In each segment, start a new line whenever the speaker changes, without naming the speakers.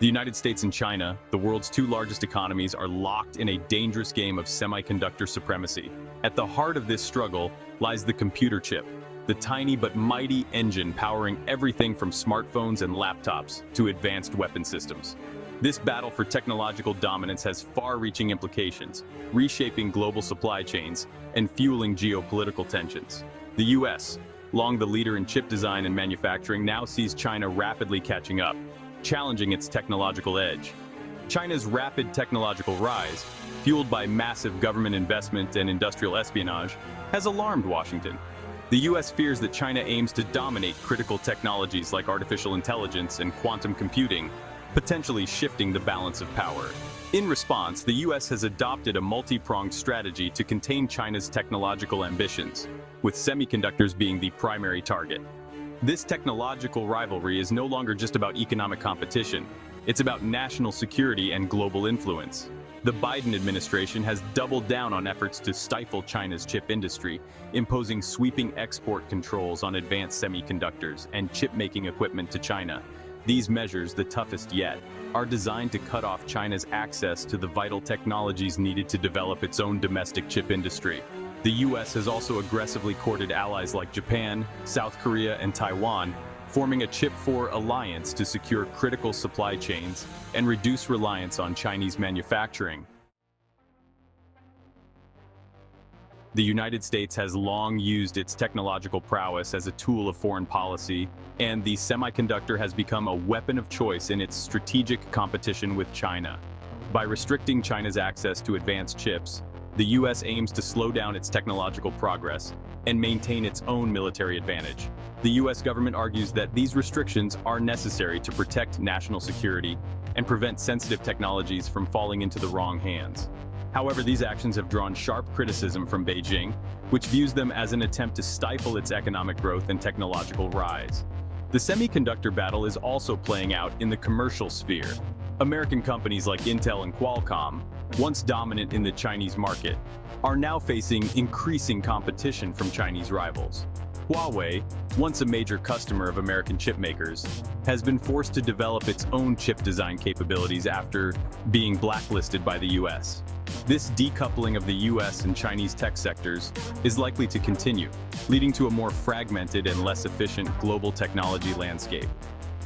The United States and China, the world's two largest economies, are locked in a dangerous game of semiconductor supremacy. At the heart of this struggle lies the computer chip, the tiny but mighty engine powering everything from smartphones and laptops to advanced weapon systems. This battle for technological dominance has far-reaching implications, reshaping global supply chains and fueling geopolitical tensions. The U.S., long the leader in chip design and manufacturing, now sees China rapidly catching up, challenging its technological edge. China's rapid technological rise, fueled by massive government investment and industrial espionage, has alarmed Washington. The U.S. fears that China aims to dominate critical technologies like artificial intelligence and quantum computing, potentially shifting the balance of power. In response, the U.S. has adopted a multi-pronged strategy to contain China's technological ambitions, with semiconductors being the primary target. This technological rivalry is no longer just about economic competition. It's about national security and global influence. The Biden administration has doubled down on efforts to stifle China's chip industry, imposing sweeping export controls on advanced semiconductors and chip-making equipment to China. These measures, the toughest yet, are designed to cut off China's access to the vital technologies needed to develop its own domestic chip industry. The U.S. has also aggressively courted allies like Japan, South Korea, and Taiwan, forming a Chip 4 alliance to secure critical supply chains and reduce reliance on Chinese manufacturing. The United States has long used its technological prowess as a tool of foreign policy, and the semiconductor has become a weapon of choice in its strategic competition with China. By restricting China's access to advanced chips, the U.S. aims to slow down its technological progress and maintain its own military advantage. The U.S. government argues that these restrictions are necessary to protect national security and prevent sensitive technologies from falling into the wrong hands. However, these actions have drawn sharp criticism from Beijing, which views them as an attempt to stifle its economic growth and technological rise. The semiconductor battle is also playing out in the commercial sphere. American companies like Intel and Qualcomm, once dominant in the Chinese market, are now facing increasing competition from Chinese rivals. Huawei, once a major customer of American chip makers, has been forced to develop its own chip design capabilities after being blacklisted by the U.S. This decoupling of the U.S. and Chinese tech sectors is likely to continue, leading to a more fragmented and less efficient global technology landscape.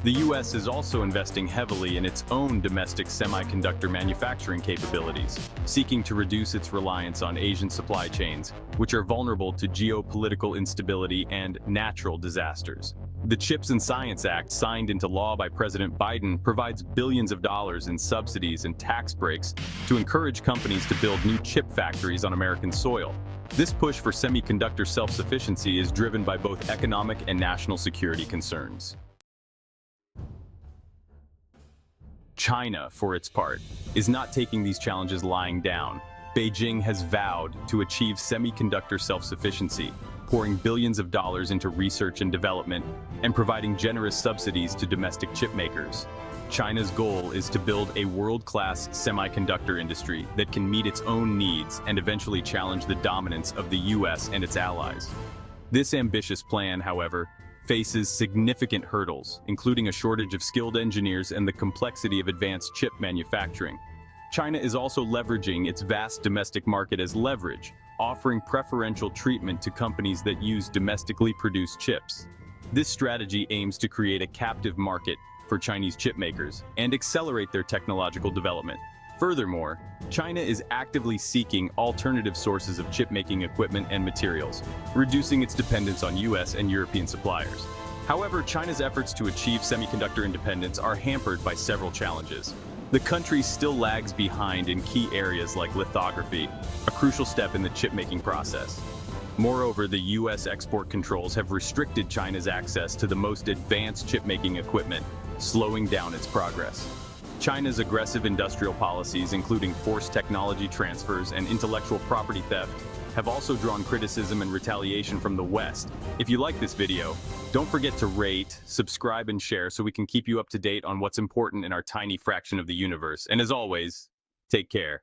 The U.S. is also investing heavily in its own domestic semiconductor manufacturing capabilities, seeking to reduce its reliance on Asian supply chains, which are vulnerable to geopolitical instability and natural disasters. The CHIPS and Science Act, signed into law by President Biden, provides billions of dollars in subsidies and tax breaks to encourage companies to build new chip factories on American soil. This push for semiconductor self-sufficiency is driven by both economic and national security concerns. China, for its part, is not taking these challenges lying down. Beijing has vowed to achieve semiconductor self-sufficiency, pouring billions of dollars into research and development and providing generous subsidies to domestic chip makers. China's goal is to build a world-class semiconductor industry that can meet its own needs and eventually challenge the dominance of the U.S. and its allies. This ambitious plan, however, faces significant hurdles, including a shortage of skilled engineers and the complexity of advanced chip manufacturing. China is also leveraging its vast domestic market as leverage, offering preferential treatment to companies that use domestically produced chips. This strategy aims to create a captive market for Chinese chip makers and accelerate their technological development. Furthermore, China is actively seeking alternative sources of chip-making equipment and materials, reducing its dependence on U.S. and European suppliers. However, China's efforts to achieve semiconductor independence are hampered by several challenges. The country still lags behind in key areas like lithography, a crucial step in the chip-making process. Moreover, the U.S. export controls have restricted China's access to the most advanced chip-making equipment, slowing down its progress. China's aggressive industrial policies, including forced technology transfers and intellectual property theft, have also drawn criticism and retaliation from the West. If you like this video, don't forget to rate, subscribe, and share so we can keep you up to date on what's important in our tiny fraction of the universe. And as always, take care.